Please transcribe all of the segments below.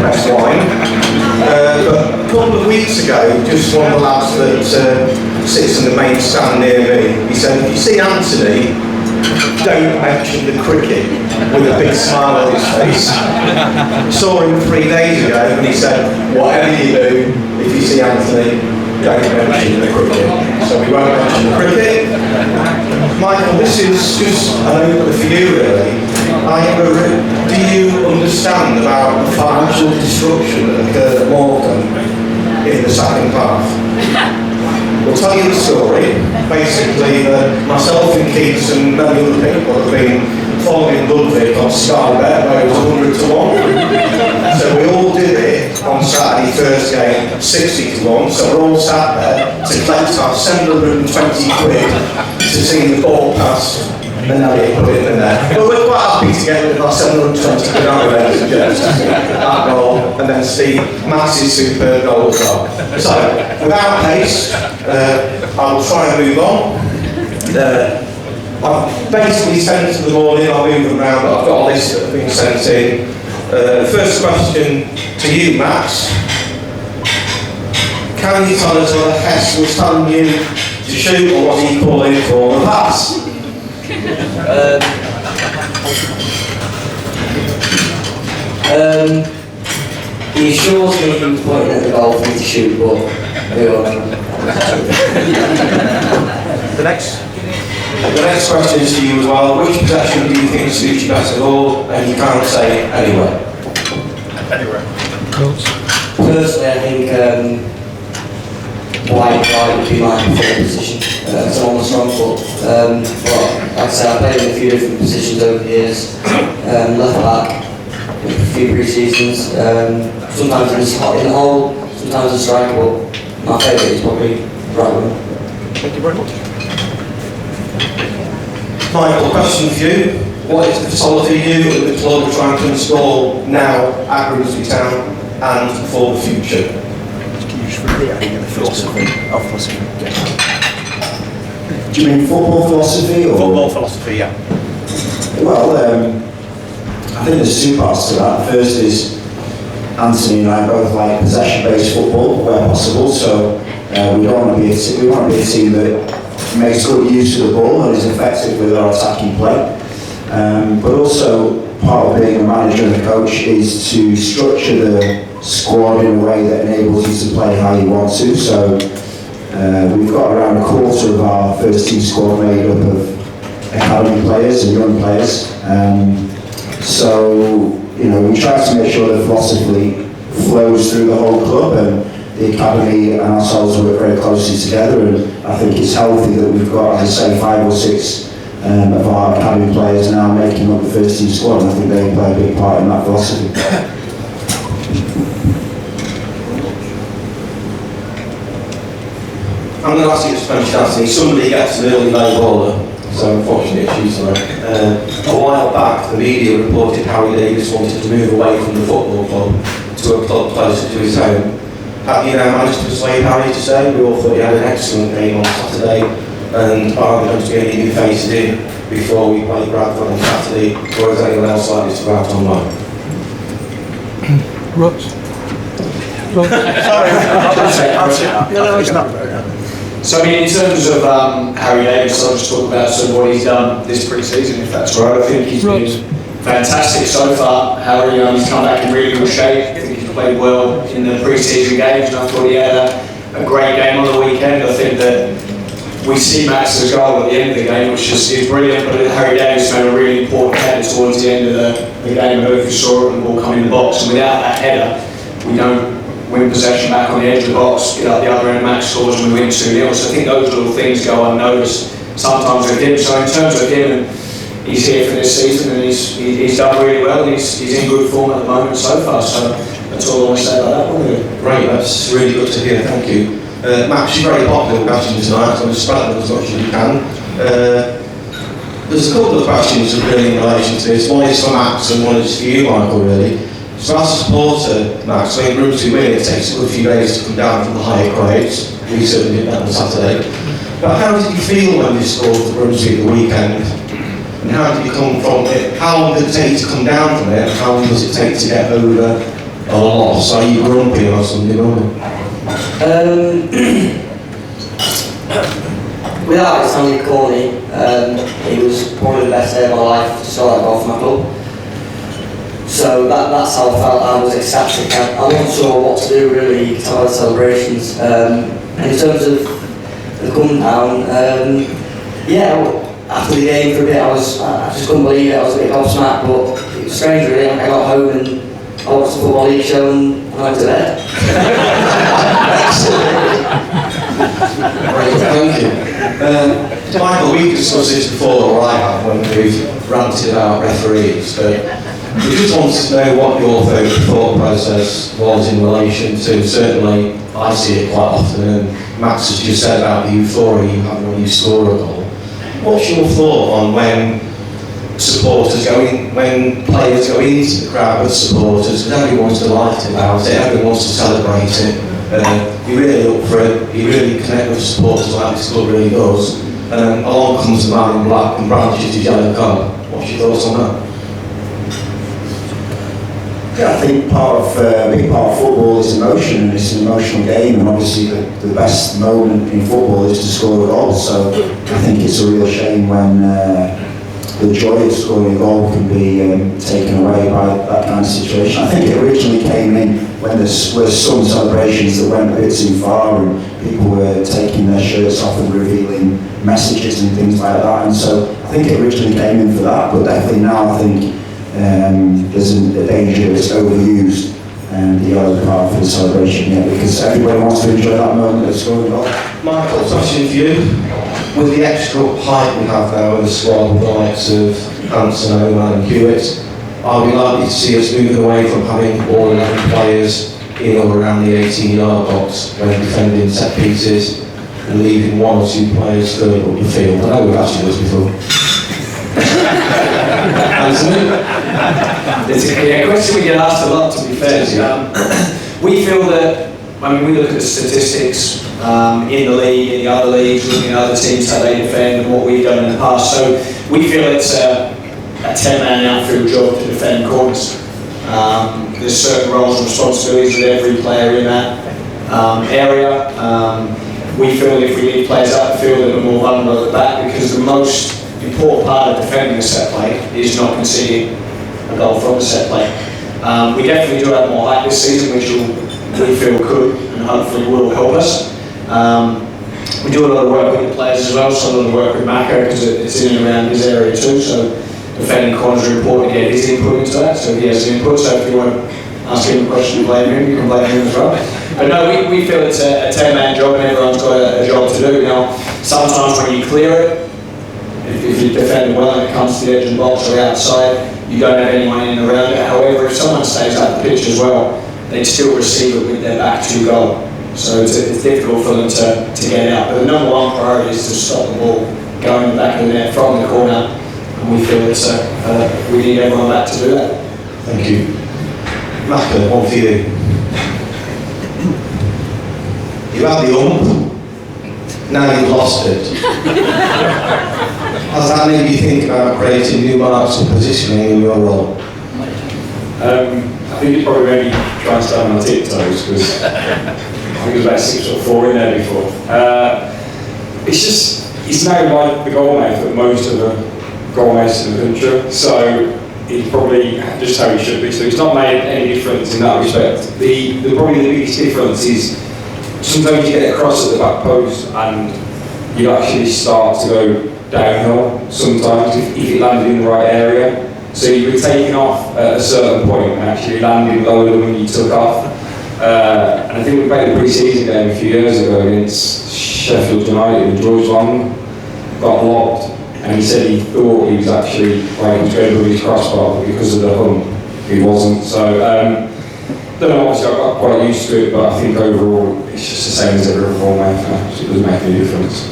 Press wine. But a couple of weeks ago, just one of the lads that sits in the main stand near me, he said, if you see Anthony, don't mention the cricket, with a big smile on his face. Saw him 3 days ago and he said, whatever you do, if you see Anthony, don't mention the cricket. So we won't mention the cricket. Michael, this is just an opener for you really. Do you understand about the financial destruction that occurred at Morecambe in the second half? We'll tell you the story. Basically, myself and Keith and many other people have been following Ludwig on Sky Bet, where it was 100 to 1. So we all did it on Saturday, first game, 60 to 1. So we're all sat there to collect our 720 quid to see the ball pass. And then Elliot put it in there. But we're quite happy to get rid of our 720 quid out of there, that goal, and then see Max's superb goal as well. So, without haste, I will try and move on. I've basically sent them all in, I'll move them around, but I've got a list that have been sent in. First question to you, Max. Can you tell us whether Hess was telling you to shoot, or was he calling for the pass? He assures me he was pointing at the goal for me to shoot, but The next question is to you as well. Which possession do you think suits you best of all? And you can't say anywhere. Anywhere. personally I think wide would be my preferred position. Because I'm on the strong foot. But like I said, I've played in a few different positions over the years. Left back, a few pre-seasons. Sometimes in the hole, sometimes a striker, but my favourite is probably right wing. Thank you very much. Michael, question for you. What is the facility you and the club are trying to install now at Grimsby Town and for the future? Can you just repeat again the philosophy? Oh, philosophy. Yeah. Do you mean football philosophy? Or? Football philosophy, yeah. Well, I think there's two parts to that. The first is Anthony and I both like possession-based football where possible. So we want to be a team that makes good use of the ball and is effective with our attacking play. But also part of being a manager and a coach is to structure the squad in a way that enables you to play how you want to. So we've got around a quarter of our first team squad made up of academy players and young players. So we try to make sure the philosophy flows through the whole club, and the academy and ourselves work very closely together, and I think it's healthy that we've got, as I say, 5 or 6 of our academy players now making up the first team squad, and I think they play a big part in that philosophy. I'm going to ask you to finish Anthony. Somebody gets an early late baller, so unfortunately it's you tonight. A while back, the media reported Harry Davis wanted to move away from the football club to a club closer to his home. Have you now managed to persuade Harry to stay? We all thought he had an excellent game on Saturday, and are there going to be any new faces in before we play Bradford on Saturday, or is anyone else likely to go out on loan? So I mean, in terms of Harry Davis, I'll just talk about sort of what he's done this pre-season, if that's right. I think he's been fantastic so far. Harry, he's come back in really good shape. I think he's played well in the pre-season games, and I thought he had a great game on the weekend. I think that we see Max's goal at the end of the game, which is brilliant, but Harry Davis made a really important header towards the end of the game. I don't know if you saw it, and the ball come in the box, and without that header, we don't win possession back on the edge of the box, get out the other end, Max scores and we win 2-0. So I think those little things go unnoticed sometimes with him. So in terms of him, he's here for this season and he's done really well. He's in good form at the moment so far. So that's all I want to say about that one. Great, that's really good to hear, thank you. Max, you're very popular with questions tonight, so I'm just spread them as much as you can. There's a couple of questions really in relation to this. One is for Max and one is for you, Michael, really. So as a supporter, Max, when Grimsby win, it takes a good few days to come down from the higher grades. We certainly did that on Saturday. But how did you feel when you scored for Grimsby at the weekend? And how did you come from it? How long did it take to come down from it? And how long does it take to get over a loss? Are you grumpy or something, morning? Without it sounding corny, it was probably the best day of my life to start a golf my club. So that's how I felt. I was ecstatic. I wasn't sure what to do really. You could tell by the celebrations. And in terms of the come down, after the game for a bit, I just couldn't believe it. I was a bit gobsmacked, but it was strange really. I got home and I watched the Football League show and I went to bed. Right, thank you. Michael, we've discussed this before, or I have, when we've ranted about referees, but we just wanted to know what your thought process was in relation to, certainly I see it quite often, and Max has just said about the euphoria you have when you score a goal. What's your thought on when players go into the crowd with supporters, because everyone's delighted about it, everyone wants to celebrate it, you really look for it, you really connect with supporters like this club really does, and then along comes the man in black and brandishes his yellow card. What's your thoughts on that? Yeah, I think a big part of football is emotion, and it's an emotional game, and obviously the best moment in football is to score a goal, so I think it's a real shame when the joy of scoring a goal can be taken away by that kind of situation. I think it originally came in when there were some celebrations that went a bit too far, and people were taking their shirts off and revealing messages and things like that, and so I think it originally came in for that, but definitely now I think there's a danger it's overused and the yellow card for the celebration, because everybody wants to enjoy that moment of scoring a goal. Michael, question for you. With the extra height we have now in the squad with the likes of Hanson, Oman and Hewitt, are we likely to see us moving away from having all 11 players in or around the 18-yard box when defending set pieces and leaving one or two players further up the field? I know we've actually done this before. It's a question we get asked a lot, to be fair. We feel that, we look at the statistics in the league, in the other leagues, looking at other teams, how they defend and what we've done in the past. So we feel it's a 10-man outfield job to defend corners. There's certain roles and responsibilities with every player in that area. We feel if we leave players out the field that are more vulnerable at the back, because the most important part of defending a set play is not conceding a goal from a set play. We definitely do have more height this season, which we feel could and hopefully will help us. We do a lot of work with the players as well, so a lot of work with Mako because it's in and around his area too, so defending corners are important to get his input into that, so he has an input, so if you want to ask him a question and blame him, you can blame him as well. But no, we feel it's a 10-man job and everyone's got a job to do. Now, sometimes when you clear it, if you defend well and it comes to the edge of the box or outside, you don't have anyone in and around it. However, if someone stays out the pitch as well, they'd still receive it with their back to goal. So it's difficult for them to get out. But the number one priority is to stop the ball going in the back of the net from the corner. And we feel it's we need everyone back to do that. Thank you. Macca, one for you. You had the ump, now you've lost it. Has that made you think about creating new marks and positioning in your role? I think it probably made me try and stand on my tiptoes, because I think it was about 6'4" in there before. He's now like the goalmouth at most of the goalmouths in the country, so he's probably just how he should be. So he's not made any difference in that respect. Probably the biggest difference is sometimes you get across at the back post and you actually start to go downhill sometimes if it landed in the right area. So you were taking off at a certain point and actually landing lower than when you took off. And I think we played a pre-season game a few years ago against Sheffield United, and George Long got lobbed, and he said he thought he was actually going to his crossbar, but because of the hump, he wasn't. So, don't know, obviously I got quite used to it, but I think overall it's just the same as every other goalmouth now, so it doesn't make any difference.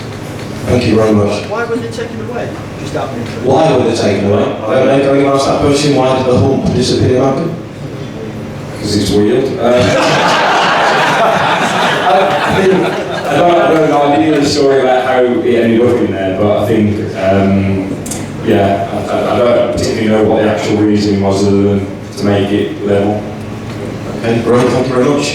Thank you very much. Why was it taken away? Just happening. Why were they taken away? I don't know, going ask that question, why did the hump disappear, Malcolm? Because it's weird. I don't know, I didn't hear the story about how it ended up in there, but I think, I don't particularly know what the actual reason was other than to make it level. Okay, great, thank you very much.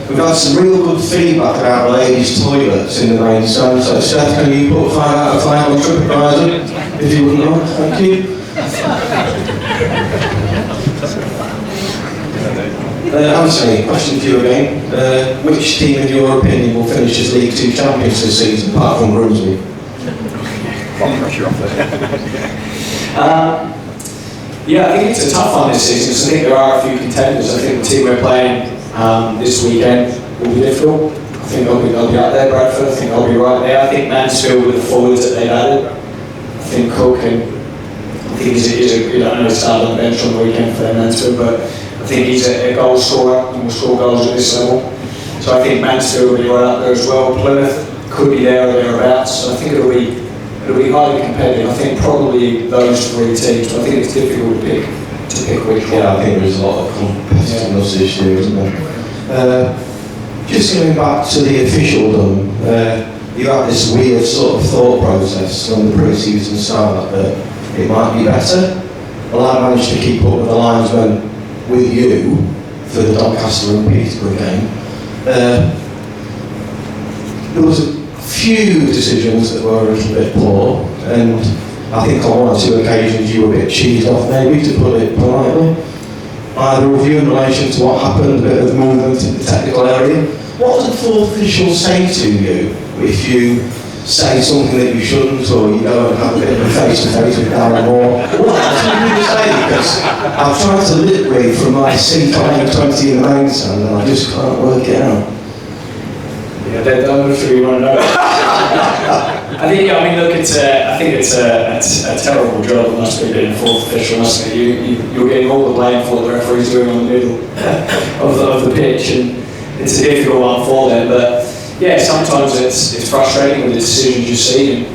We've had some real good feedback about ladies' toilets in the main stand, so Seth, can you put 5 out of 5 on TripAdvisor, if you wouldn't mind, thank you. Anthony, question for you again. Which team, in your opinion, will finish as League 2 champions this season, apart from Grimsby? Pressure off there. I think it's a tough one this season because I think there are a few contenders. I think the team we're playing this weekend will be difficult. I think they'll be out there, Bradford. I think they'll be right there. I think Mansfield, with the forwards that they've added, I think Cook and I think he's a I know he started on the bench on the weekend for Mansfield, but I think he's a goal scorer and will score goals at this level. So I think Mansfield will be right up there as well. Plymouth could be there or thereabouts. So I think it'll be highly competitive. I think probably those 3 teams. But I think it's difficult to pick which one. Yeah, I think there's a lot of competitiveness this year, isn't there? Just going back to the officialdom, you had this weird sort of thought process when the pre-season started that it might be better. Well, I managed to keep up with the linesmen with you for the Doncaster and Peterborough game. There was a few decisions that were a little bit poor, and I think on 1 or 2 occasions you were a bit cheesed off, maybe, to put it politely. Either of you in relation to what happened, a bit of movement in the technical area. What does the fourth official say to you if you say something that you shouldn't, or you go and have a bit of a face-to-face with Darren Moore? What actually do you say? Because I've tried to lip read from my seat on 8:20 in the main stand and I just can't work it out. Yeah, I'm not sure you want to know. I think it's a terrible job. It must be being a fourth official, mustn't it? You're getting all the blame for what the referee's doing on the middle of the pitch, and it's a difficult one for them. But yeah, sometimes it's frustrating with the decisions you see,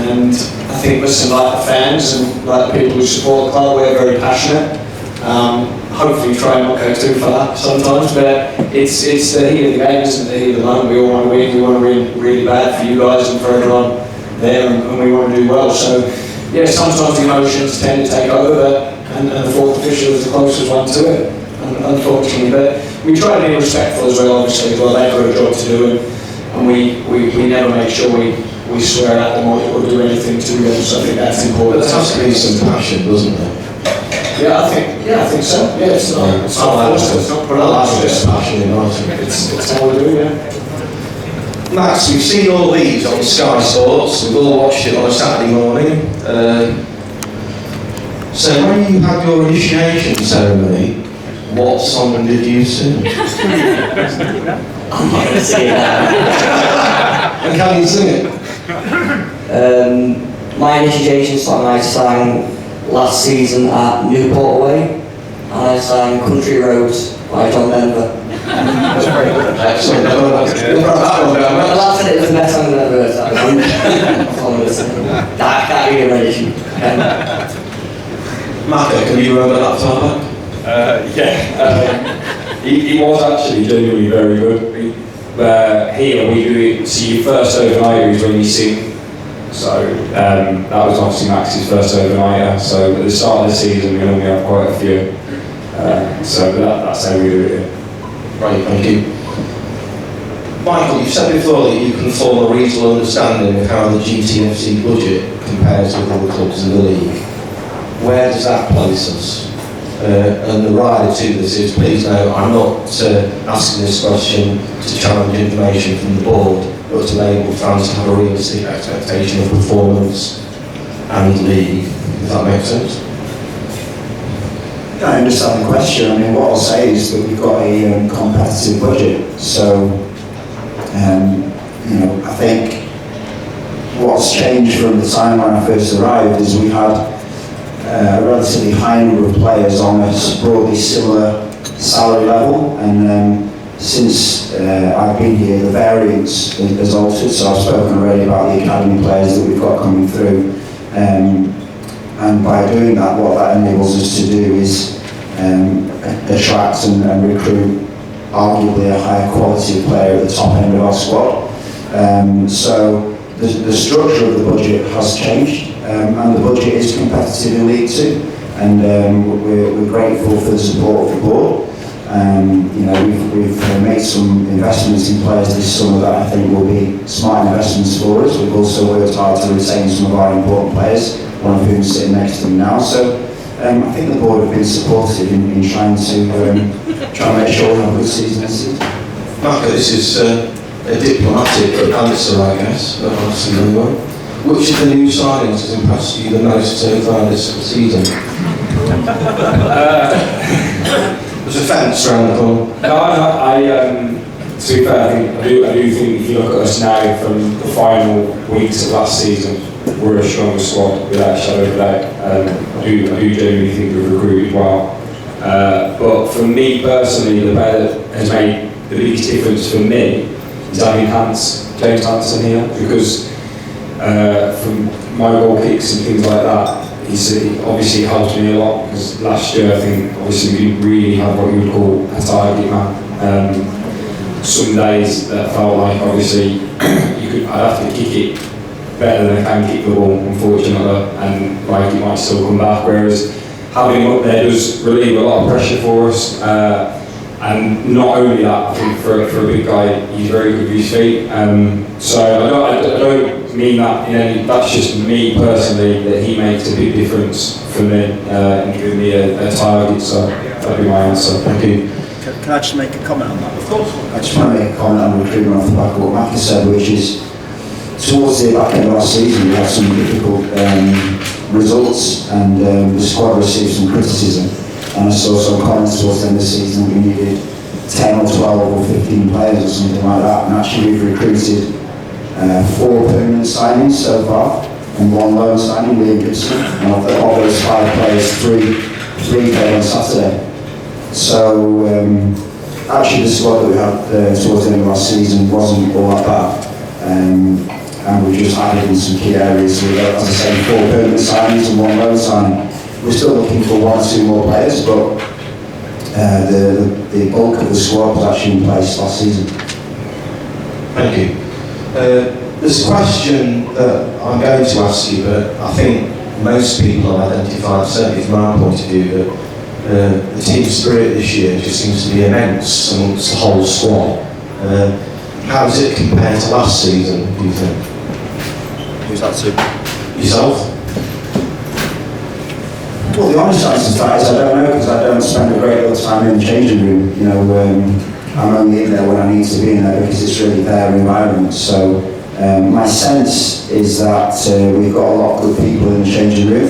and I think listen, like the fans and like the people who support the club, we're very passionate. Hopefully try and not go too far sometimes, but it's the heat of the game, isn't it? The heat of the moment. We all want to win. We want to win really bad for you guys and for everyone there, and we want to do well. So yeah, sometimes the emotions tend to take over, and the fourth official is the closest one to it, unfortunately. But we try to be respectful as well, obviously, as well. They've got a job to do, and we never make sure we swear at them or do anything to them. So I think that's important. But there has to be some passion, doesn't there? Yeah, I think so. Yeah, it's not forced. It's not put on. I like this passion in life. It's how we do, yeah. Max, we've seen all these on Sky Sports. We've all watched it on a Saturday morning. So when you had your initiation ceremony, what song did you sing? I'm not going to sing it now. And can you sing it? My initiation song I sang last season at Newport away, and I sang Country Roads by John Denver. That's very good. Excellent. The lad said it was the best song I've ever heard. That really rendition. Maka, can you remember that far back? He was actually genuinely very good. Here we do it, so your first overnighter is when you sing. So that was obviously Max's first overnighter. So at the start of the season we normally have quite a few. So that's how we do it here. Right, thank you. Michael, you've said before that you can form a reasonable understanding of how the GTFC budget compares with other clubs in the league. Where does that place us? And the rider to this is, please note, I'm not asking this question to challenge information from the board, but to enable fans to have a realistic expectation of performance and league. Does that make sense? I understand the question. I mean, what I'll say is that we've got a competitive budget. So, I think what's changed from the time when I first arrived is we had a relatively high number of players on a broadly similar salary level, and since I've been here, the variance has altered. So I've spoken already about the academy players that we've got coming through. and by doing that, what that enables us to do is attract and recruit arguably a higher quality of player at the top end of our squad. So the structure of the budget has changed, and the budget is competitive in League Two, and we're grateful for the support of the board. We've made some investments in players this summer that I think will be smart investments for us. We've also worked hard to retain some of our important players, one of whom is sitting next to me now. So I think the board have been supportive in trying to try and make sure we have a good season this season. Marco, this is a diplomatic answer, I guess, but obviously really well. Which of the new signings has impressed you the most so far this season? There's a fence around the corner. To be fair, I do think if you look at us now from the final weeks of last season, we're a stronger squad without a shadow of a doubt. I do genuinely think we've recruited well. But for me personally, the player that has made the biggest difference for me is having James Hansen here, because from my goal kicks and things like that, he obviously helped me a lot, because last year I think obviously we didn't really have what you would call a target man. Some days that felt like obviously I'd have to kick it better than I can kick the ball, unfortunately, and like it might still come back, whereas having him up there does relieve a lot of pressure for us. And not only that, I think for a big guy, he's very good with his feet. So I don't mean that in any, that's just me personally, that he makes a big difference for me in giving me a target. So that'd be my answer. Thank you. Can I just make a comment on that? Of course. I just want to make a comment on recruitment off the back of what Matt has said, which is towards the back end of last season we had some difficult results, and the squad received some criticism. And I saw some comments towards the end of the season that we needed 10 or 12 or 15 players or something like that. And actually we've recruited 4 permanent signings so far and 1 loan signing, Liam Gibson. And of those 5 players, 3 played on Saturday. So actually the squad that we had towards the end of last season wasn't all that bad. And we just added in some key areas. So we got, as I say, 4 permanent signings and 1 loan signing. We're still looking for 1 or 2 more players, but the bulk of the squad was actually in place last season. Thank you. There's a question that I'm going to ask you, but I think most people have identified, certainly from our point of view, that the team spirit this year just seems to be immense amongst the whole squad. How does it compare to last season, do you think? Who's that to? Yourself? Well, the honest answer to that is I don't know, because I don't spend a great deal of time in the changing room. I'm only in there when I need to be in there because it's really their environment. So my sense is that we've got a lot of good people in the changing room,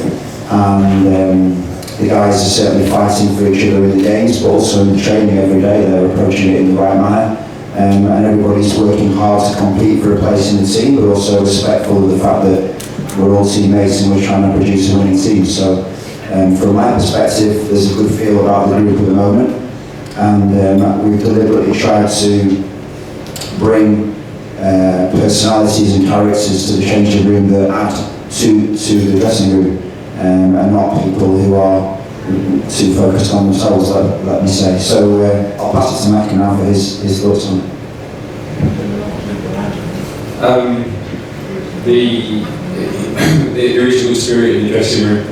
and the guys are certainly fighting for each other in the games, but also in the training every day. They're approaching it in the right manner, and everybody's working hard to compete for a place in the team, but also respectful of the fact that we're all teammates and we're trying to produce a winning team. So from my perspective, there's a good feel about the group at the moment, and we've deliberately tried to bring personalities and characters to the changing room that add to the dressing room, and not people who are too focused on themselves, let me say. So I'll pass it to Matt now for his thoughts on it. The original spirit in the dressing room,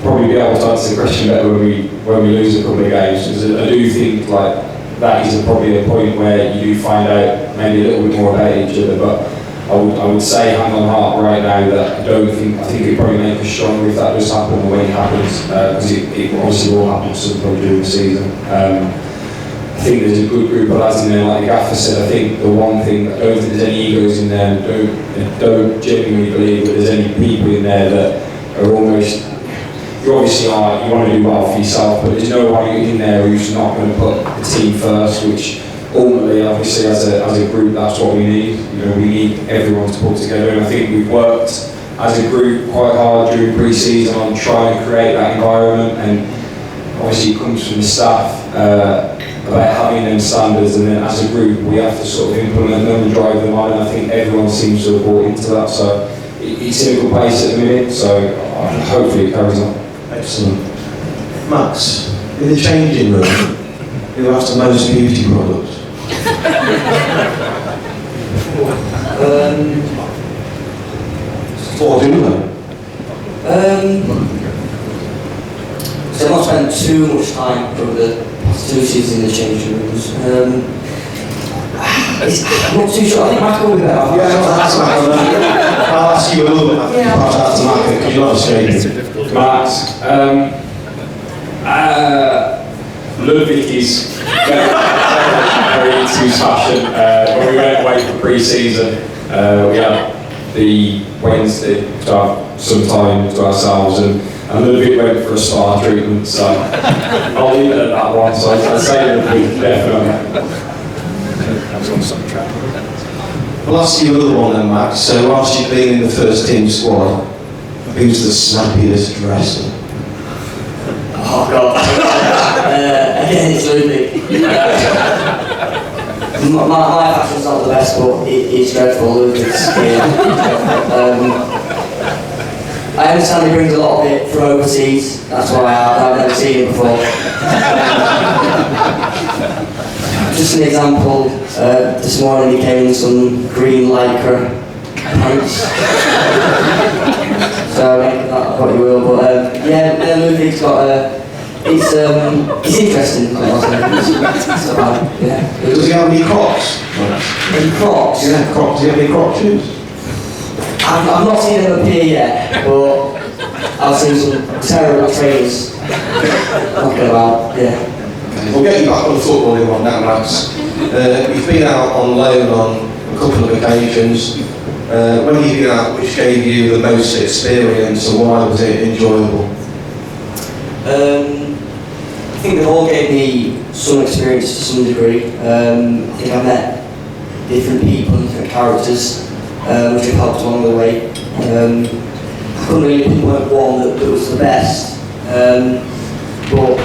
probably be able to answer the question better when we lose a couple of games, because I do think like that is probably a point where you do find out maybe a little bit more about each other. But I would say hand on heart right now that I think it probably make us stronger if that does happen or when it happens, because it obviously will happen some point during the season. I think there's a good group of lads in there, like the gaffer said. I think the one thing, I don't think there's any egos in there, and don't genuinely believe that there's any people in there that are almost, you obviously are, you want to do well for yourself, but there's no one in there who's not going to put the team first, which ultimately, obviously, as a group, that's what we need. We need everyone to pull together, and I think we've worked as a group quite hard during pre-season on trying to create that environment, and obviously it comes from the staff about having them standards, and then as a group we have to sort of implement them and drive them on, and I think everyone seems to have bought into that. So it's in a good place at the minute, so hopefully it carries on. Excellent. Max, in the changing room, who has the most beauty products? Or do they? So I've not spent too much time over the past 2 seasons in the changing rooms. I'm not too sure. I think Michael will be better. Yeah, that's Mac. I'll ask you a little bit after pass that to Mac, because you're not escaping. Max, Ludwig is very into his fashion. When we went away for pre-season, we had the Wednesday to have some time to ourselves, and Ludwig went for a spa treatment, so I'll leave it at that one. So I'd say Ludwig, definitely. I'll ask you another one then, Max. So whilst you've been in the first team squad, who's the snappiest dresser? Oh God. Again, it's Ludwig. my fashion's not the best, but it's dreadful. Ludwig's. I understand he brings a lot of it from overseas. That's why I've never seen it before. Just an example. This morning he came in some green lycra pants. So make that what you will, but yeah, Ludwig's got it's interesting. So, yeah. Does he have any Crocs? Any Crocs? Yeah, Crocs. Does he have any Crocs shoes? I've not seen them appear yet, but I've seen some terrible trainers knocking about. Yeah. We'll get you back on the footballing one now, Max. You've been out on loan on a couple of occasions. When you've been out, which gave you the most experience, and why was it enjoyable? I think they've all gave me some experience to some degree. I think I've met different people and different characters, which have helped along the way. I couldn't really pinpoint one that was the best, but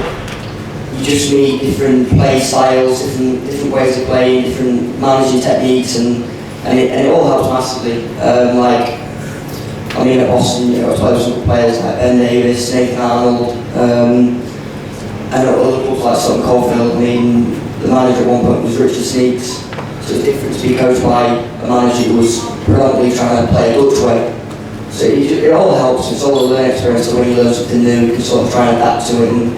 you just meet different play styles, different ways of playing, different managing techniques, and it all helps massively. Like, I mean, at Boston, I was playing with some players like Ben Davis, Nathan Arnold, and at other clubs like Sutton Coldfield. I mean, the manager at one point was Richard Sneaks, so it's different to be coached by a manager who was predominantly trying to play a Dutch way. So it all helps. It's all a learning experience. So when you learn something new, you can sort of try and adapt to it. And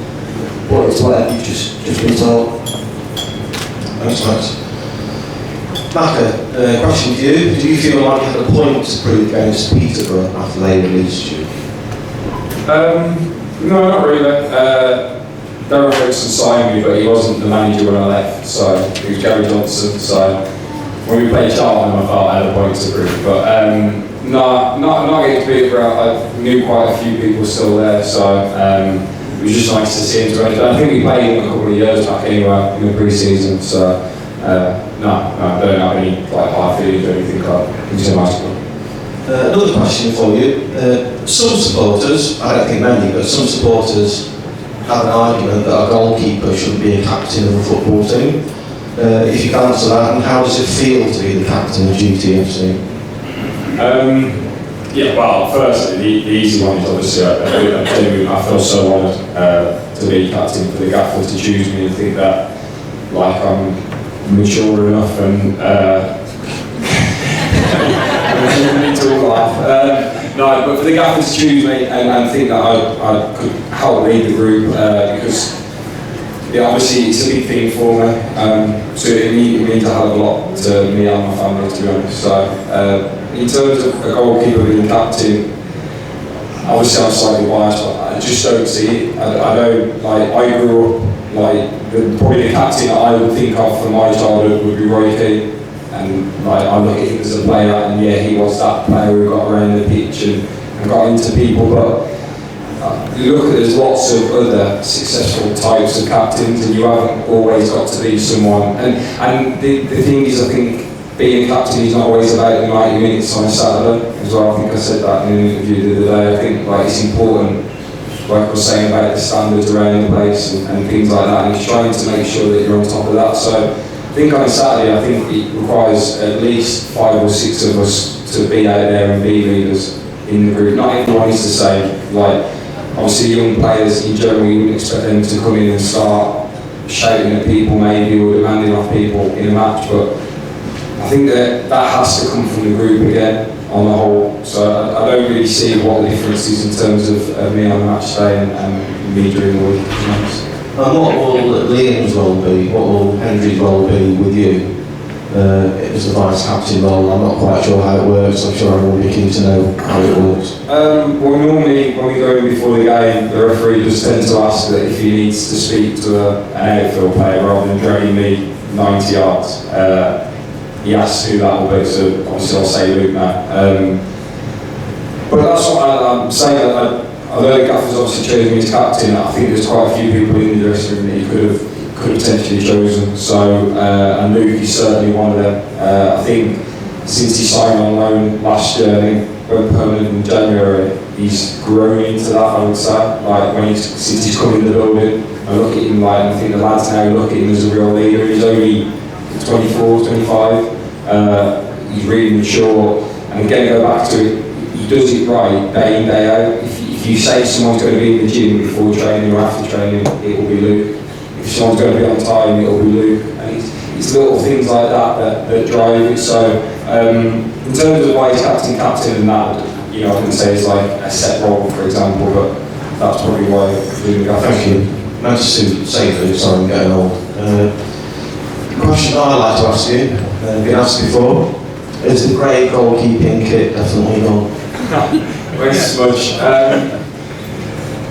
what it's whatever you've just been told. That's nice. Macca, question to you. Do you feel like you had a point to prove against Peterborough after they released you? No, not really. Darren Ferguson signed me, but he wasn't the manager when I left, so it was Gary Johnson. So when we played Charlton, I felt I had a point to prove. But not getting to Peterborough, I knew quite a few people still there, so it was just nice to see him. I think we played him a couple of years back anyway in the pre-season, so no, I don't have any hard feelings or anything like that. It's a nice one. Another question for you. Some supporters, I don't think many, but some supporters have an argument that a goalkeeper shouldn't be a captain of a football team. If you can answer that, and how does it feel to be the captain of GTFC? Yeah, well, firstly, the easy one is obviously I feel so honoured to be captain for the gaffer to choose me and think that I'm mature enough and no, but for the gaffer to choose me and think that I could help lead the group because obviously it's a big thing for me. So it means a hell of a lot to me and my family, to be honest. So in terms of a goalkeeper being captain, obviously I'm slightly biased, but I just don't see it. I don't I grew up probably the captain that I would think of for my childhood would be Roy Keane. And I look at him as a player, and yeah, he was that player who got around the pitch and got into people. But you look at there's lots of other successful types of captains, and you haven't always got to be someone. And the thing is, I think being a captain is not always about the 90 minutes on a Saturday as well. I think I said that in an interview the other day. I think it's important, like I was saying about the standards around the place and things like that, and just trying to make sure that you're on top of that. So I think on a Saturday, I think it requires at least 5 or 6 of us to be out there and be leaders in the group. Not everyone is the same. Like, obviously young players in general, you wouldn't expect them to come in and start shouting at people maybe or demanding off people in a match, but I think that has to come from the group again on the whole. So I don't really see what the difference is in terms of me on the match day and me during the week. To be honest. And what will Liam's role be? What will Hendry's role be with you? As the vice captain role, I'm not quite sure how it works. I'm sure everyone will be keen to know how it works. Well, normally when we go in before the game, the referee does tend to ask that if he needs to speak to an outfield player rather than dragging me 90 yards, he asks who that will be. So obviously I'll say Luke now. But that's what I'm saying. Although the Gaffer's obviously chosen me as captain, I think there's quite a few people in the dressing room that he could have potentially chosen. So, and Luke is certainly one of them. I think since he signed on loan last year, I think went permanent in January, he's grown into that, I would say. Like since he's come in the building, I look at him like, I think the lads now look at him as a real leader. He's only 24, 25. He's really mature, and again, go back to it, he does it right day in, day out. If you say someone's going to be in the gym before training or after training, it will be Luke. If someone's going to be on time, it will be Luke. And it's little things like that drive it. So in terms of why he's captain and that, you know, I wouldn't say it's like a set role, for example, but that's probably why we're doing that. Thank you. Nice to say Luke, sorry I'm getting old. The question that I'd like to ask you, been asked before, is the grey goalkeeping kit definitely gone? Thanks so much.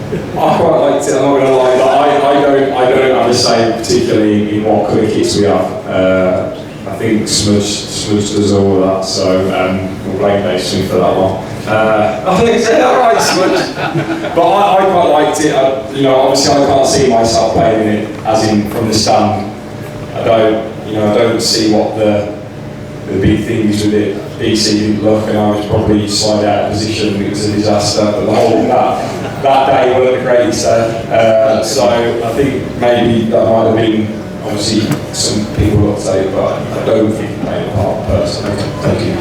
I quite liked it, I'm not going to lie, but I don't have a say particularly in what colour kits we have. I think Smudge does all of that, so we'll blame Dave Smith for that one. I think it's alright, Smudge. But I quite liked it. You know, obviously I can't see myself playing in it, as in from the stand. I don't see what the big thing is with it. BC didn't look, and I was probably slide out of position. It was a disaster. But the whole that day weren't the greatest day. So I think maybe that might have been obviously some people looked at it, but I don't think it played a part personally. Thank you.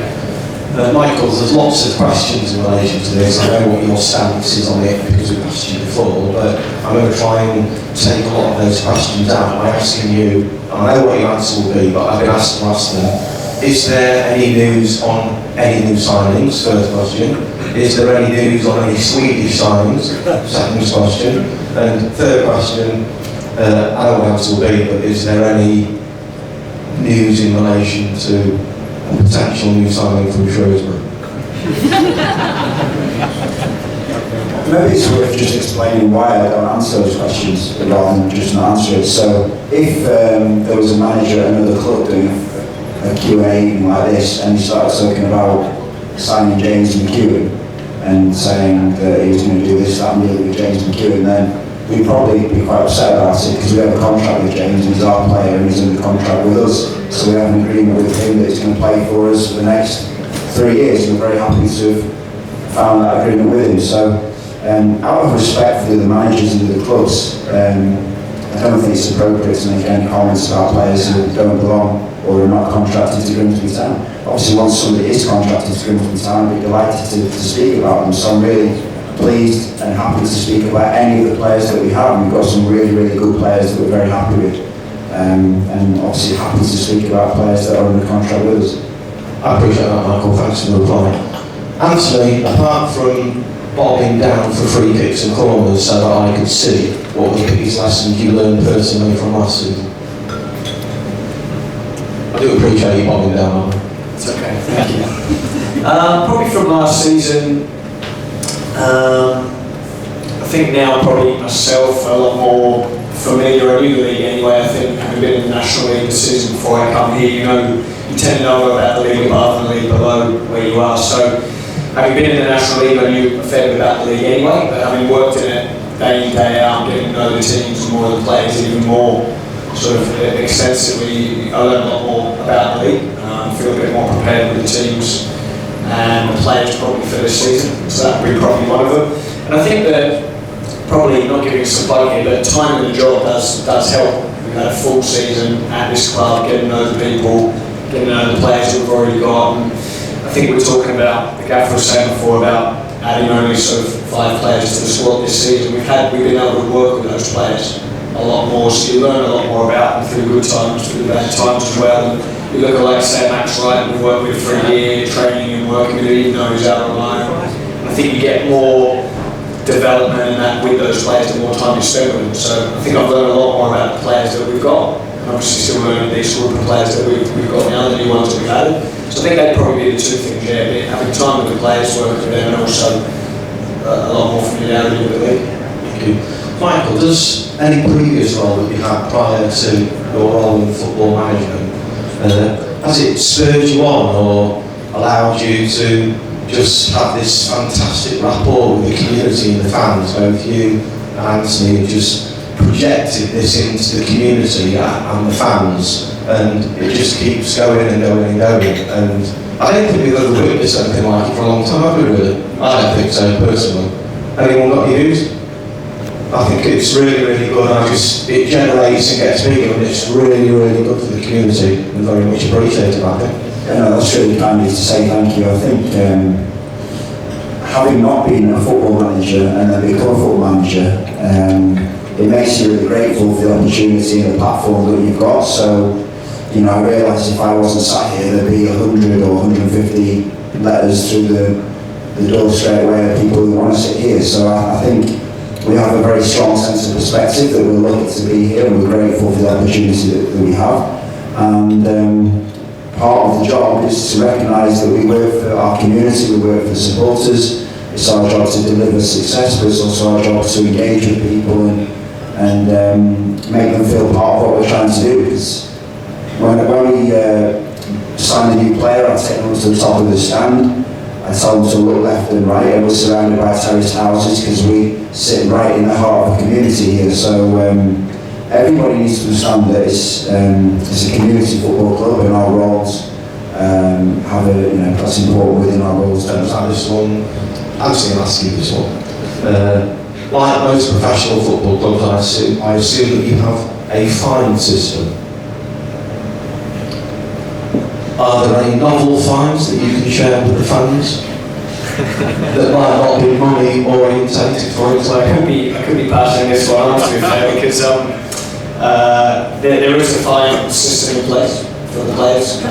Michael, there's lots of questions in relation to this. I know what your stance is on it because we've asked you before, but I'm going to try and take a lot of those questions out by asking you. I know what your answer will be, but I've been asked to ask them. Is there any news on any new signings? First question. Is there any news on any Swedish signings? Second question. And third question, I know what the answer will be, but is there any news in relation to a potential new signing from Shrewsbury? Maybe it's worth just explaining why I don't answer those questions rather than just not answer it. So if there was a manager at another club doing a Q&A like this and he started talking about signing James McEwen and saying that he was going to do this, that and the other with James McEwen, then we'd probably be quite upset about it because we have a contract with James and he's our player and he's under contract with us. So we have an agreement with him that he's going to play for us for the next 3 years, and we're very happy to have found that agreement with him. So out of respect for the managers and the clubs, I don't think it's appropriate to make any comments about players who don't belong or are not contracted to Grimsby Town. Obviously, once somebody is contracted to Grimsby Town, I'd be delighted to speak about them. So I'm really pleased and happy to speak about any of the players that we have. We've got some really, really good players that we're very happy with. And obviously happy to speak about players that are under contract with us. I appreciate that, Michael. Thanks for the reply. Anthony, apart from bobbing down for free kicks and corners so that I could see what was the biggest lessons you learned personally from last season? I do appreciate you bobbing down. It's okay, thank you. Probably from last season, I think now probably myself a lot more familiar. I knew the league anyway. I think having been in the National League the season before I come here, you tend to know about the league above and the league below where you are. So having been in the National League, I knew a fair bit about the league anyway, but having worked in it day in, day out, getting to know the teams and more of the players even more sort of extensively, I learned a lot more about the league. Feel a bit more prepared with the teams and the players probably for this season, so that would be probably one of them. And I think that probably, not giving some plug here, but time in the job does help. We've had a full season at this club, getting to know the people, getting to know the players that we've already got. And I think we're talking about, the gaffer was saying before about adding only sort of 5 players to the squad this season, we've been able to work with those players a lot more, so you learn a lot more about them through good times, through the bad times as well. And you look at, like say, Max Wright, we've worked with for a year, training and working with him, even though he's out on loan. I think you get more development in that with those players the more time you spend with them. So I think I've learned a lot more about the players that we've got, and obviously still learning these group of players that we've got now, the new ones that we've added. So I think they'd probably be the 2 things, yeah, having time with the players, working with them, and also a lot more familiarity with the league. Thank you. Michael, does any previous role that you had prior to your role in football management, has it spurred you on or allowed you to just have this fantastic rapport with the community and the fans? Both you and Anthony have just projected this into the community and the fans, and it just keeps going and going and going. And I don't think we've ever witnessed anything like it for a long time, have we really? I don't think so, personally. Anyone got any views? I think it's really, really good, and it generates and gets bigger, and it's really, really good for the community, and very much appreciated, I think. Yeah, no, that's really kind of you to say thank you. I think having not been a football manager and then become a football manager, it makes you really grateful for the opportunity and the platform that you've got. So, you know, I realise if I wasn't sat here, there'd be 100 or 150 letters through the door straight away of people who want to sit here. So I think we have a very strong sense of perspective that we're lucky to be here, and we're grateful for the opportunity that we have. And part of the job is to recognise that we work for our community, we work for supporters. It's our job to deliver success, but it's also our job to engage with people and make them feel part of what we're trying to do. Because when we sign a new player, I take them to the top of the stand. I tell them to look left and right, and we're surrounded by terraced houses because we sit right in the heart of the community here. So everybody needs to understand that it's a community football club, and our roles have a, you know, that's important within our roles. This one, Anthony, I'll ask you this one. Like most professional football clubs, I assume that you have a fine system. Are there any novel fines that you can share with the fans that might not be money orientated, for example? I could be passing this one on, to be fair, because there is a fine system in place for the players. A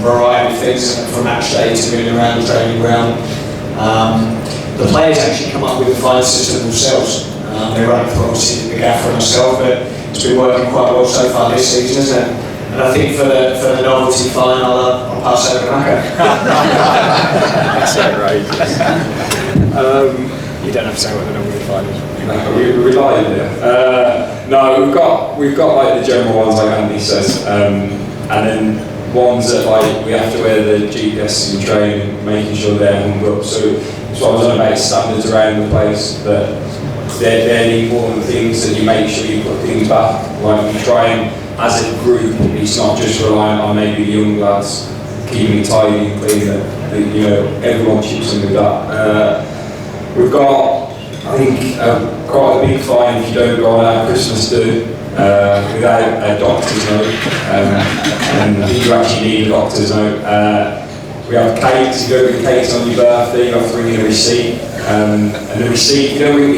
variety of things, from match day to moving around the training ground. The players actually come up with the fine system themselves. They run it for obviously the gaffer and myself, but it's been working quite well so far this season, isn't it? And I think for the novelty fine, I'll pass over to Maka. That's outrageous. You don't have to say what the novelty fine is. We rely on it. No, we've got like the general ones, like Andy says, and then ones that like we have to wear the GPS in training, making sure they're hung up. So that's what I was on about, standards around the place. That they're the important things that you make sure you put things back. Like you try and, as a group, it's not just reliant on maybe the young lads keeping it tidy and clean. That, you know, everyone chips in with that. We've got, I think, quite a big fine if you don't go on our Christmas do without a doctor's note, and you actually need a doctor's note. We have cakes. You go with cakes on your birthday. You have to bring in a receipt, and the receipt. You know, even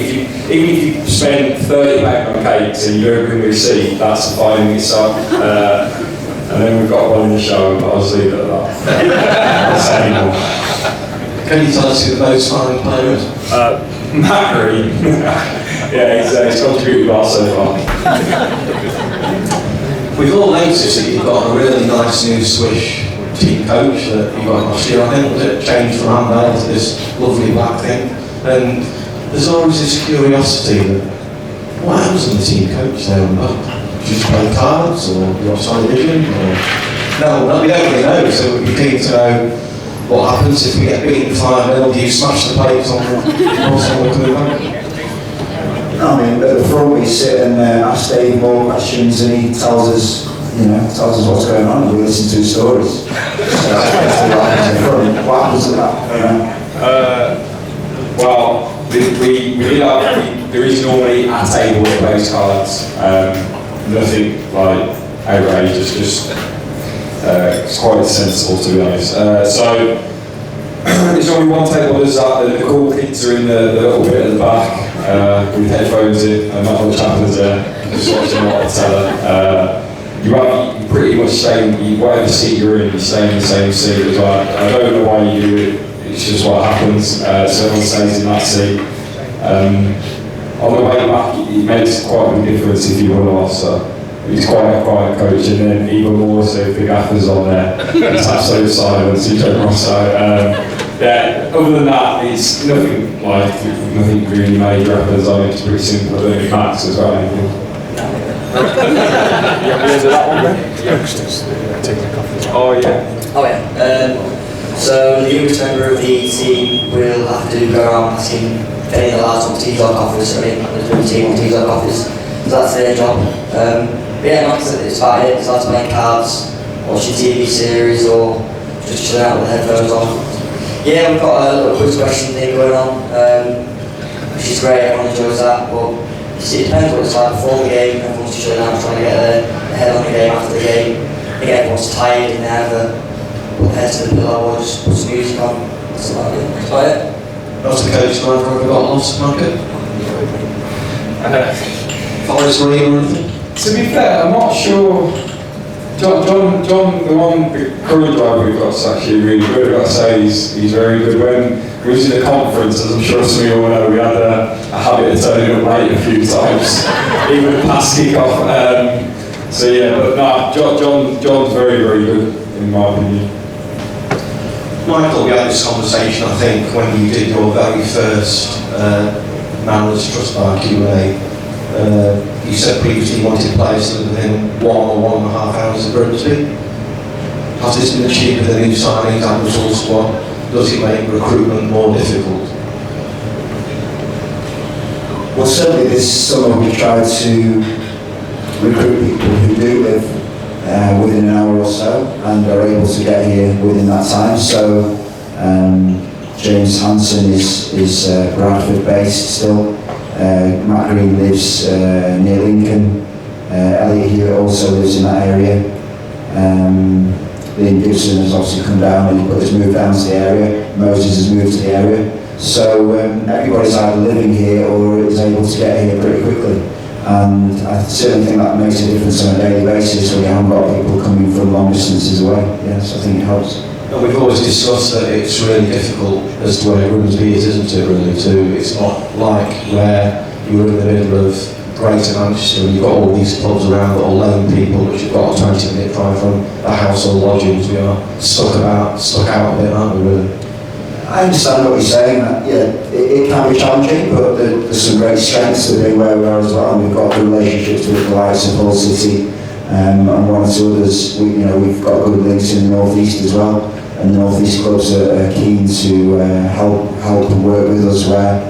if you spend £30 on cakes and you don't bring the receipt, that's a fine in itself. And then we've got one in the show, but I'll just leave it at that. I'll say anymore. Can you tell us who the most fine player is? Matt Green. Yeah, he's contributed well so far. We've all noticed that you've got a really nice new Swish team coach that you got last year. I think was it changed from handbell to this lovely black thing. And there's always this curiosity that what happens when the team coach there on the back? Do you just play cards or you watch television? No, we don't really know. So we'd be keen to know what happens if we get beaten 5-0. Do you smash the plates on the I mean, at the front we sit and ask Dave more questions, and he tells us what's going on, and we listen to his stories. So what happens at that? Well, there is normally a table that plays cards. Nothing like outrageous, just it's quite sensible, to be honest. So there's only one table that's up, the cool kids are in the little bit at the back with headphones in, and not much happens there, just watching what I tell her. You pretty much stay, whatever seat you're in, you stay in the same seat as well. I don't know why you do it, it's just what happens, so everyone stays in that seat. On the way back, it makes quite a big difference if you were lost, so he's quite a quiet coach, and then even more so if the gaffer's on there, it's absolute silence in general. So yeah, other than that, it's nothing really major happens. I mean, it's pretty simple. I don't think Max has got anything. Oh yeah. Oh yeah. So the youngest member of the team will have to go around asking if any of the lads want teas or coffees. I mean, the team want teas or coffees. So that's their job. But yeah, like I said, it's about it. It's like playing cards, watching TV series, or just chilling out with the headphones on. Yeah, we've got a little quiz question thing going on, which is great. Everyone enjoys that. But it depends what it's like before the game. Everyone's chilling out, trying to get their head on the game after the game. Again, everyone's tired and they either put their head to the pillow or just put some music on. That's about it. That's about it. How's the coach going for ever got lost, Michael? Forest Green or anything? To be fair, I'm not sure. John, the current driver we've got is actually really good. I've got to say, he's very good. When we was in the conference, as I'm sure some of you all know, we had a habit of turning up late a few times, even past kick-off. So yeah, but no, John's very, very good, in my opinion. Michael, we had this conversation, I think, when you did your very first Mariners Trust Bar Q&A. You said previously you wanted players to live within 1 or 1.5 hours of Grimsby. Has this been achieved with the new signings and resource squad? Does it make recruitment more difficult? Well, certainly this summer we tried to recruit people who do live within an hour or so and are able to get here within that time. So James Hanson is Bradford based still. Matt Green lives near Lincoln. Elliot Hewitt also lives in that area. Liam Gibson has obviously come down and has moved down to the area. Moses has moved to the area. So everybody's either living here or is able to get here pretty quickly. And I certainly think that makes a difference on a daily basis, so we haven't got people coming from long distances away. Yes, I think it helps. And we've always discussed that it's really difficult as to where Grimsby is, isn't it, really, too? It's not like where you're in the middle of Greater Manchester and you've got all these clubs around that are lone people, which you've got a 20-minute drive from the household lodgings. We are stuck out a bit, aren't we, really? I understand what you're saying. It can be challenging, but there's some great strengths within where we are as well. And we've got good relationships with the likes of Hull City and one or two others. We've got good links in the North East as well. And the North East clubs are keen to help and work with us where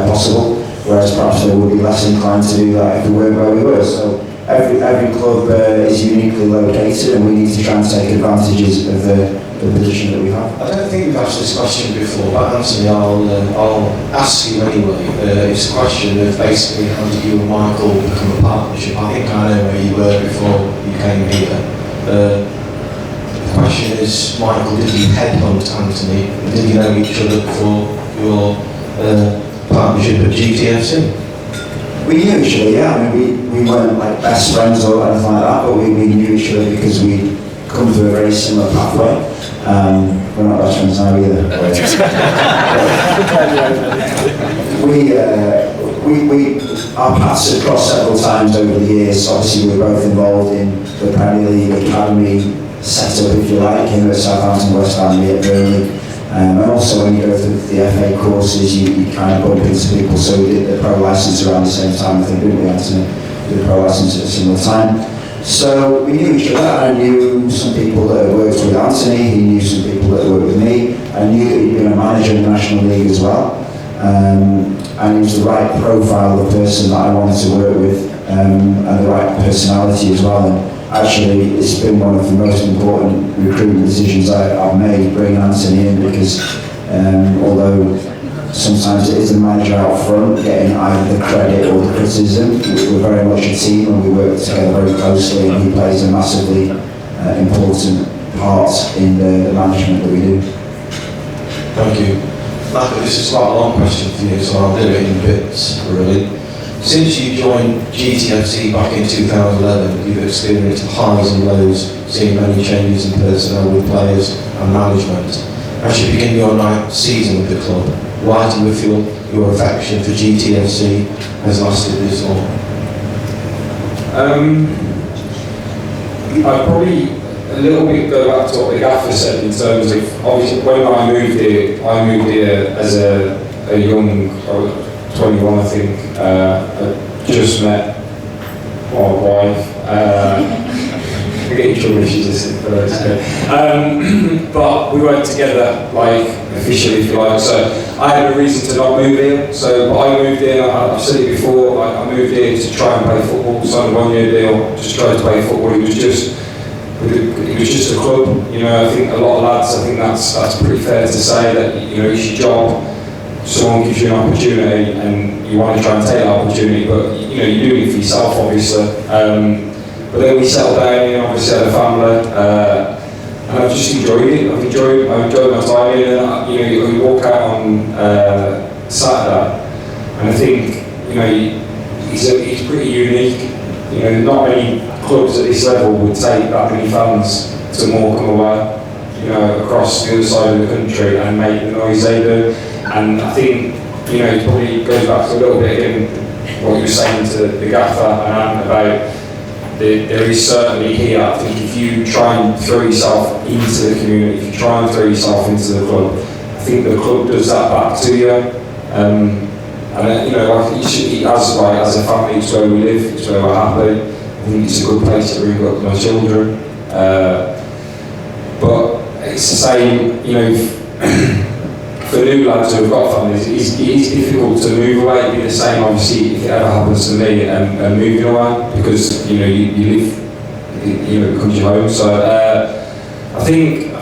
possible. Whereas perhaps they would be less inclined to do that if we weren't where we were. So every club is uniquely located, and we need to try and take advantages of the position that we have. I don't think we've asked this question before, but Anthony, I'll ask you anyway. It's a question of basically how did you and Michael become a partnership? I think I know where you were before you came here. The question is, Michael, did you headhunt Anthony? Did you know each other before your partnership at GTFC? We knew each other, yeah. I mean, we weren't like best friends or anything like that, but we knew each other because we come through a very similar pathway. We're not best friends now either. Our paths have crossed several times over the years. Obviously, we were both involved in the Premier League Academy setup, if you like, here at Southampton, West Ham, at Burnley. And also when you go through the FA courses, you kind of bump into people. So we did the pro licence around the same time, I think, didn't we, Anthony? We did the pro licence at a similar time. So we knew each other. I knew some people that had worked with Anthony, he knew some people that had worked with me. I knew that he'd been a manager in the National League as well. And he was the right profile of person that I wanted to work with, and the right personality as well. And actually, it's been one of the most important recruitment decisions I've made, bringing Anthony in, because although sometimes it is the manager out front getting either the credit or the criticism, we're very much a team and we work together very closely, and he plays a massively important part in the management that we do. Thank you. Michael, this is quite a long question for you, so I'll do it in bits, really. Since you joined GTFC back in 2011, you've experienced highs and lows, seeing many changes in personnel with players and management. As you begin your ninth season with the club, why do you feel your affection for GTFC has lasted this long? I'd probably a little bit go back to what the gaffer said in terms of, obviously when I moved here as a young, 21 I think, I just met my wife, I get in trouble if she's listening for those, but we weren't together, like, officially if you like, so I had a reason to not move here, so but I moved here, I've said it before, like, I moved here to try and play football, signed a 1-year deal, just tried to play football, it was just a club, you know. I think a lot of lads, I think that's pretty fair to say that, you know, it's your job, someone gives you an opportunity and you want to try and take that opportunity, but you know, you're doing it for yourself obviously. But then we settled down here, obviously had a family, and I've just enjoyed it. I've enjoyed my time here, and you know, you walk out on Saturday, and I think, you know, it's pretty unique. You know, not many clubs at this level would take that many fans to Morecambe away, you know, across the other side of the country and make the noise they do. And I think, you know, it probably goes back to a little bit again what you were saying to the gaffer and Ant about there is certainly here, I think if you try and throw yourself into the community, if you try and throw yourself into the club, I think the club does that back to you. And you know, I think as a family, it's where we live, it's where we're happy. I think it's a good place to bring up my children. But it's the same, you know, for new lads who have got families, it is difficult to move away. It'd be the same, obviously, if it ever happens to me and moving away, because you know you live, you know, it becomes your home. So I think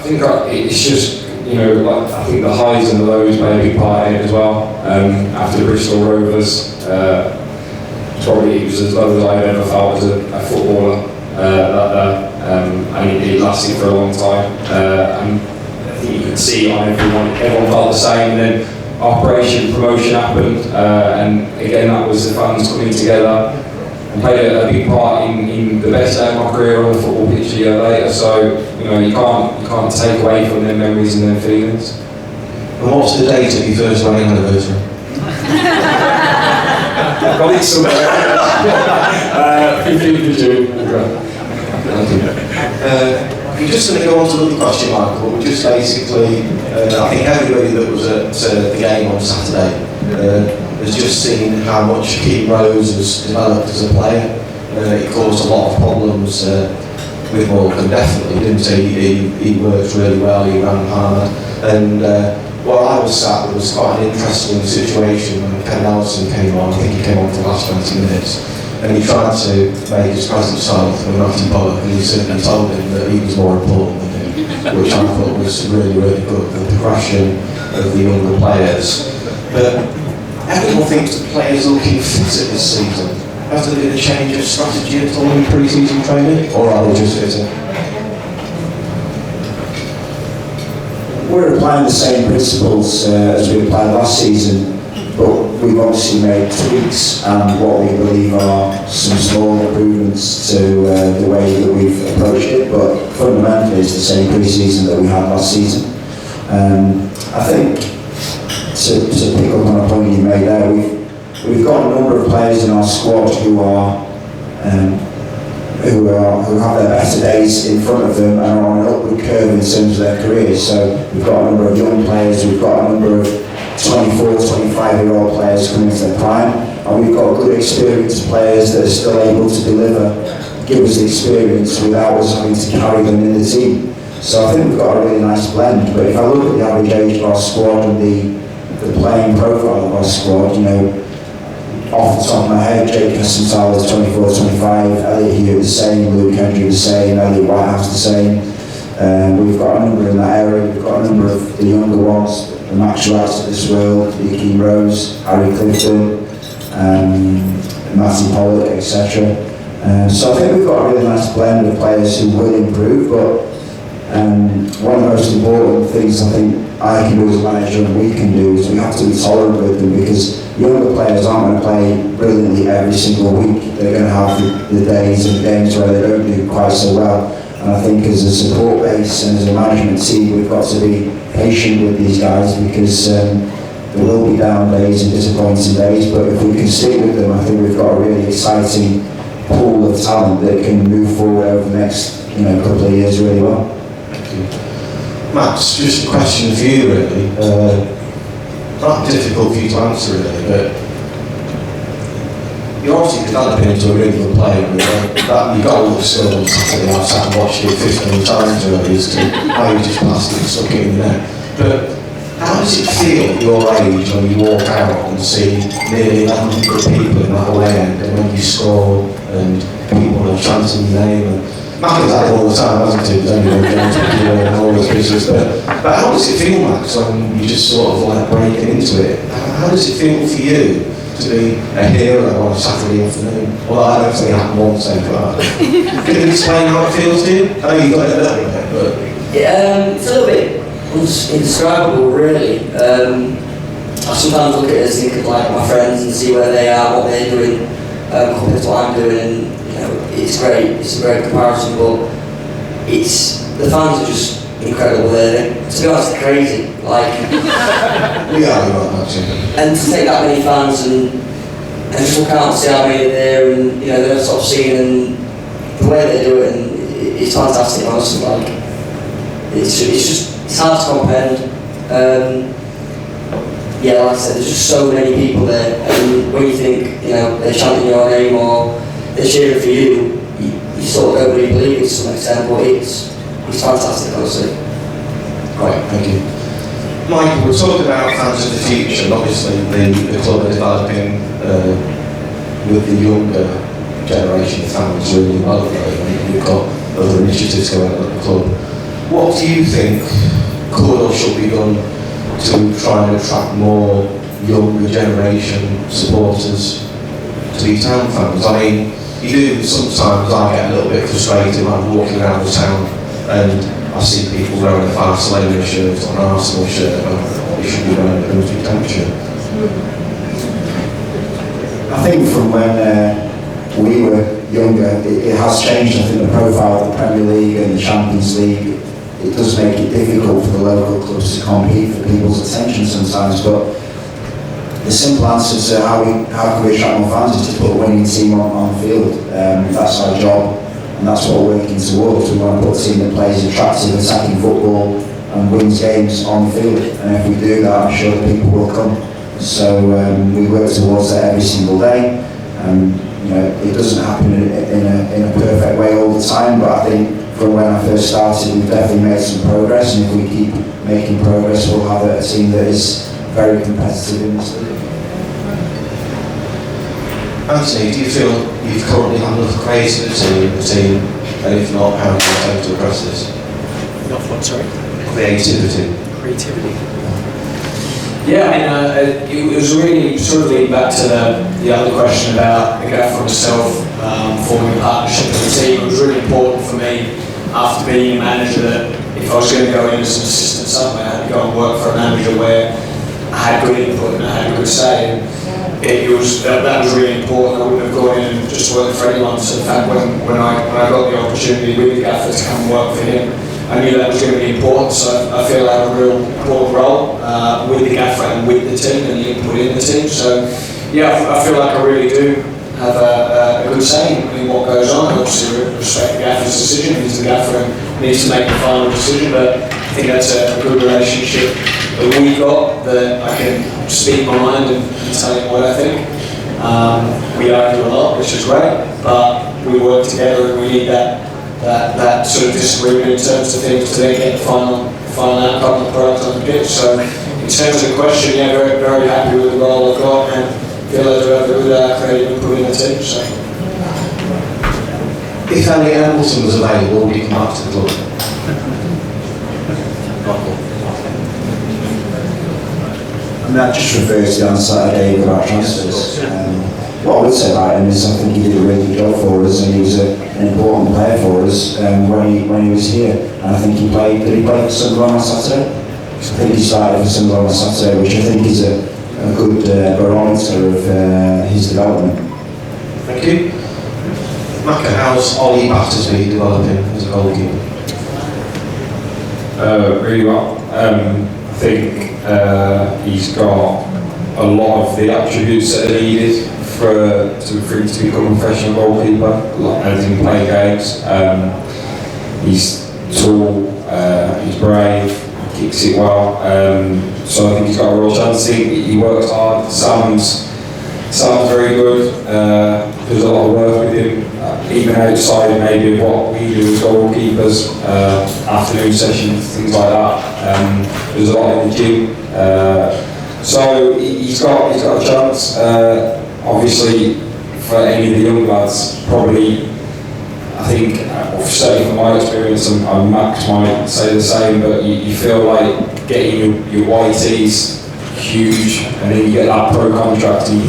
it's just, you know, like, I think the highs and the lows play a big part in it as well. After the Bristol Rovers, probably it was as low as I've ever felt as a footballer and it lasted for a long time. And you could see on everyone felt the same, and then Operation Promotion happened, and again that was the fans coming together and played a big part in the best day of my career on the football pitch a year later. So you know, you can't take away from their memories and their feelings. And what's the date of your first wedding anniversary? I've got it somewhere. 15th of June. Thank you. We're just going to go on to another question, Michael. We're just basically, I think everybody that was at the game on Saturday has just seen how much Keith Rose has developed as a player. It caused a lot of problems with Morecambe, definitely, didn't he? He worked really well, he ran hard. And while I was sat, there was quite an interesting situation when Ken Nelson came on. I think he came on for the last 20 minutes. And he tried to make his presence felt with Matty Pollock, and he simply told him that he was more important than him, which I thought was really, really good, the progression of the younger players. But everyone thinks the players are looking fitter this season. Has there been a change of strategy at all in pre-season training, or are they just fitter? We're applying the same principles as we applied last season, but we've obviously made tweaks and what we believe are some small improvements to the way that we've approached it, but fundamentally it's the same pre-season that we had last season. I think to pick up on a point you made there, we've got a number of players in our squad who have their better days in front of them and are on an upward curve in terms of their careers. So we've got a number of young players, we've got a number of 24, 25-year-old players coming into their prime, and we've got good experienced players that are still able to give us the experience without us having to carry them in the team. So I think we've got a really nice blend, but if I look at the average age of our squad and the playing profile of our squad, you know, off the top of my head, Jake Hessenthal is 24, 25, Elliot Hewitt the same, Luke Hendry the same, Elliot Whitehouse the same. We've got a number in that area, we've got a number of the younger ones, the Max Wrights of this world, the Keith Rose, Harry Clifton, Matty Pollock, etc. So I think we've got a really nice blend of players who will improve, but One of the most important things I think I can do as a manager and we can do is we have to be tolerant with them, because younger players aren't going to play brilliantly every single week. They're going to have the days and games where they don't do quite so well. And I think as a support base and as a management team, we've got to be patient with these guys, because there will be down days and disappointing days, but if we can stick with them, I think we've got a really exciting pool of talent that can move forward over the next couple of years really well. Max, just a question for you really. Not difficult for you to answer really, but you're obviously developing into a really good player. Your goal was still on Saturday. I've sat and watched it 15 times already as to how you just passed it and stuck it in there. But how does it feel at your age when you walk out and see nearly 100 people in that away end, and when you score and people are chanting your name? And Matt does that all the time, hasn't he? There's only one James McEwen and all this business. But how does it feel, Max, when you just sort of like breaking into it? How does it feel for you to be a hero on a Saturday afternoon? Well, I don't think it happened once so far. Can you explain how it feels to you? I know you got it a little bit, but It's a little bit indescribable, really. I sometimes look at it and think of like my friends and see where they are, what they're doing, compared to what I'm doing, and it's great. It's a great comparison, but the fans are just incredible. To be honest, they're crazy. Like we are right actually. And to take that many fans and just look out and see how many are there, and they're sort of singing and the way they do it, and it's fantastic. Honestly, like it's hard to comprehend. Like I said, there's just so many people there, and when you think they're chanting your name or they're cheering for you, you sort of don't really believe it to some extent, but it's fantastic, honestly. Right, thank you. Michael, we're talking about fans of the future, and obviously the club are developing with the younger generation of fans really well at the moment. We've got other initiatives going on at the club. What do you think could or should be done to try and attract more younger generation supporters to be town fans? I mean, you do sometimes, I get a little bit frustrated when I'm walking around the town and I see people wearing a Barcelona shirt or an Arsenal shirt, and they should be wearing a Grimsby Town shirt. I think from when we were younger, it has changed. I think the profile of the Premier League and the Champions League, it does make it difficult for the local clubs to compete for people's attention sometimes, but the simple answer to how can we attract more fans is to put a winning team on the field. That's our job, and that's what we're working towards. We want to put a team that plays attractive, attacking football and wins games on the field, and if we do that, I'm sure people will come. So we work towards that every single day. It doesn't happen in a perfect way all the time, but I think from when I first started, we've definitely made some progress, and if we keep making progress, we'll have a team that is very competitive in this league. Anthony, do you feel you've currently had enough creativity in the team, and if not, how do you intend to address this? Enough what, sorry? Creativity. Yeah, it was really sort of leading back to the other question about the gaffer himself forming a partnership with the team. It was really important for me after being a manager that if I was going to go in as an assistant somewhere, I had to go and work for a manager where I had good input and I had a good say. And that was really important. I wouldn't have gone in and just worked for anyone. So in fact, when I got the opportunity with the gaffer to come and work for him, I knew that was going to be important, so I feel I have a real important role with the gaffer and with the team and the input in the team. So yeah, I feel like I really do have a good say in what goes on. I obviously respect the gaffer's decision. He's the gaffer and needs to make the final decision, but I think that's a good relationship that we got, that I can speak my mind and tell him what I think. We argue a lot, which is great, but we work together and we need that sort of disagreement in terms of things to then get the final outcome of the product on the pitch. So in terms of the question, yeah, very, very happy with the role I've got and feel as though I've got good creative input in the team. So. If Elliot Hamilton was available, would he come up to the club? And that just refers to on Saturday about transfers. what I would say about him is I think he did a really good job for us, and he was an important player for us when he was here. And I think he play for Sunderland on Saturday? I think he started for Sunderland on Saturday, which I think is a good barometer of his development. Thank you. Maka, how's Ollie Battersby developing as a goalkeeper? Really well. I think he's got a lot of the attributes that are needed for him to become a professional goalkeeper, as in playing games. He's tall, he's brave, kicks it well, so I think he's got a real chance. He works hard, sounds very good, there's a lot of work with him, even outside maybe of what we do as goalkeepers, afternoon sessions, things like that. There's a lot in the gym, so he's got a chance. Obviously, for any of the young lads, probably, I think, certainly from my experience, and Max might say the same, but you feel like getting your YTs huge, and then you get that pro contract, and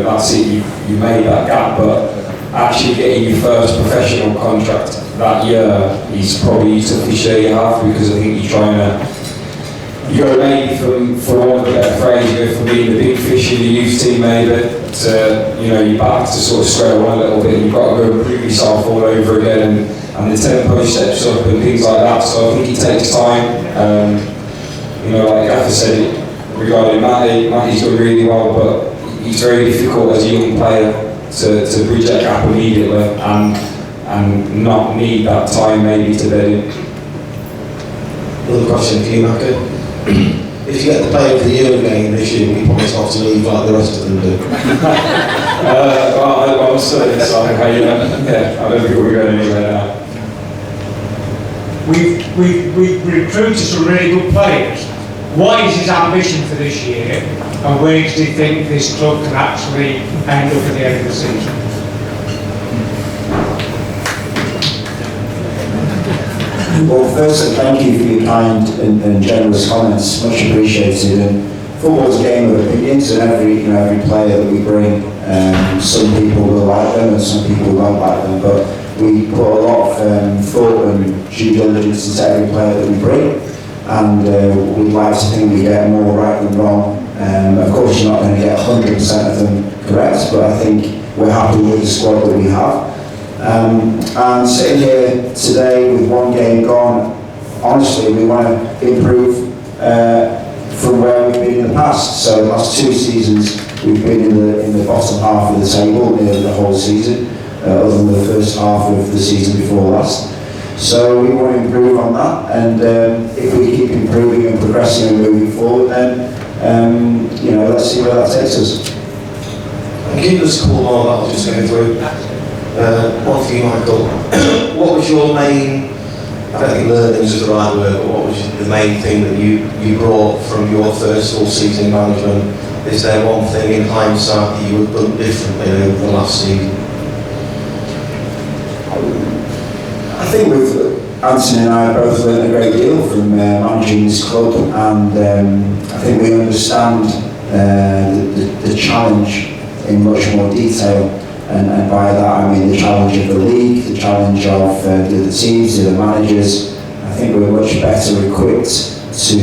that's it, you made that gap, but actually getting your first professional contract that year is probably the toughest year you have, because I think you go maybe for want of a better phrase, you go from being the big fish in the youth team maybe to, you're back to sort of square one a little bit, and you've got to go and prove yourself all over again, and the tempo steps up and things like that, so I think it takes time. Like Gaffer said, regarding Matty's done really well, but it's very difficult as a young player to bridge that gap immediately and not need that time maybe to bed in. Another question for you, Maka. If you get the player of the year again this year, we promise not to leave like the rest of them do. I'm still inside. I don't think we're going anywhere now. We've recruited some really good players. What is his ambition for this year, and where does he think this club can actually end up at the end of the season? Well, firstly, thank you for your kind and generous comments, much appreciated. And football's a game of opinions, and every player that we bring, some people will like them and some people won't like them, but we put a lot of thought and due diligence into every player that we bring, and we'd like to think we get more right than wrong. Of course, you're not going to get 100% of them correct, but I think we're happy with the squad that we have. And sitting here today with one game gone, honestly, we want to improve from where we've been in the past. So the last 2 seasons, we've been in the bottom half of the table nearly the whole season, other than the first half of the season before last. So we want to improve on that, and if we keep improving and progressing and moving forward, then let's see where that takes us. And give us a couple more that I'll just go through. One for you, Michael. What was your main, I don't think learnings is the right word, but what was the main thing that you brought from your first full season in management? Is there one thing in hindsight that you would have done differently over the last season? I think Anthony and I both learned a great deal from managing this club, and I think we understand the challenge in much more detail. And by that I mean the challenge of the league, the challenge of the teams, the managers. I think we're much better equipped to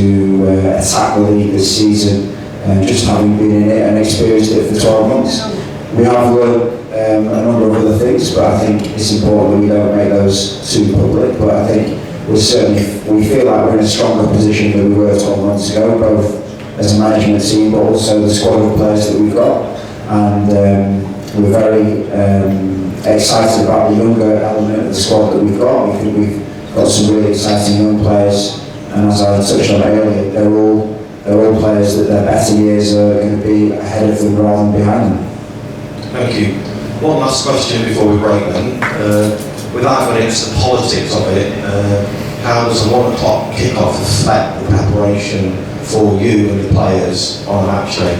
attack the league this season, just having been in it and experienced it for 12 months. We have learned a number of other things, but I think it's important that we don't make those too public. But I think we feel like we're in a stronger position than we were 12 months ago, both as a management team, but also the squad of players that we've got. And we're very excited about the younger element of the squad that we've got. We think we've got some really exciting young players, and as I touched on earlier, they're all players that their better years are going to be ahead of them rather than behind them. Thank you. One last question before we break then. Without going into the politics of it, how does a 1 o'clock kick-off affect the preparation for you and the players on a match day?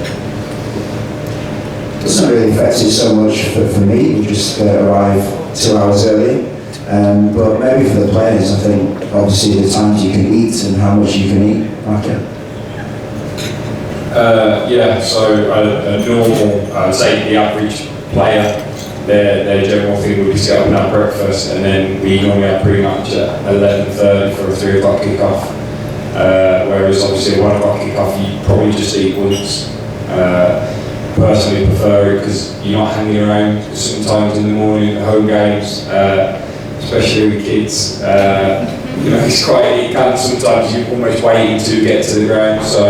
It doesn't really affect it so much for me. We just arrive 2 hours early. But maybe for the players, I think obviously the times you can eat and how much you can eat. Okay. Yeah, so a normal, I would say the average player, their general thing would be to get up and have breakfast, and then we normally have pretty much at 11:30 for a 3 o'clock kick-off. Whereas obviously a 1 o'clock kick-off, you probably just eat once. Personally prefer it because you're not hanging around sometimes in the morning at home games, especially with kids. You know, it can sometimes you're almost waiting to get to the ground. So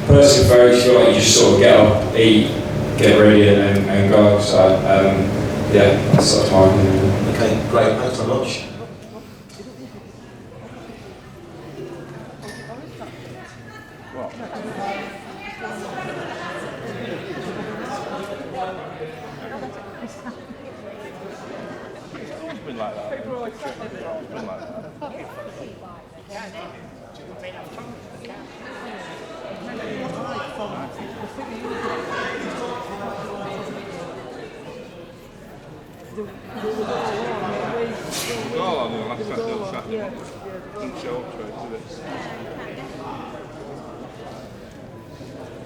personally prefer it, you feel like you just sort of get up, eat, get ready and go. So yeah, that's my opinion. Okay, great, thanks very much. Oh, no, last Saturday, didn't show up to it, did it?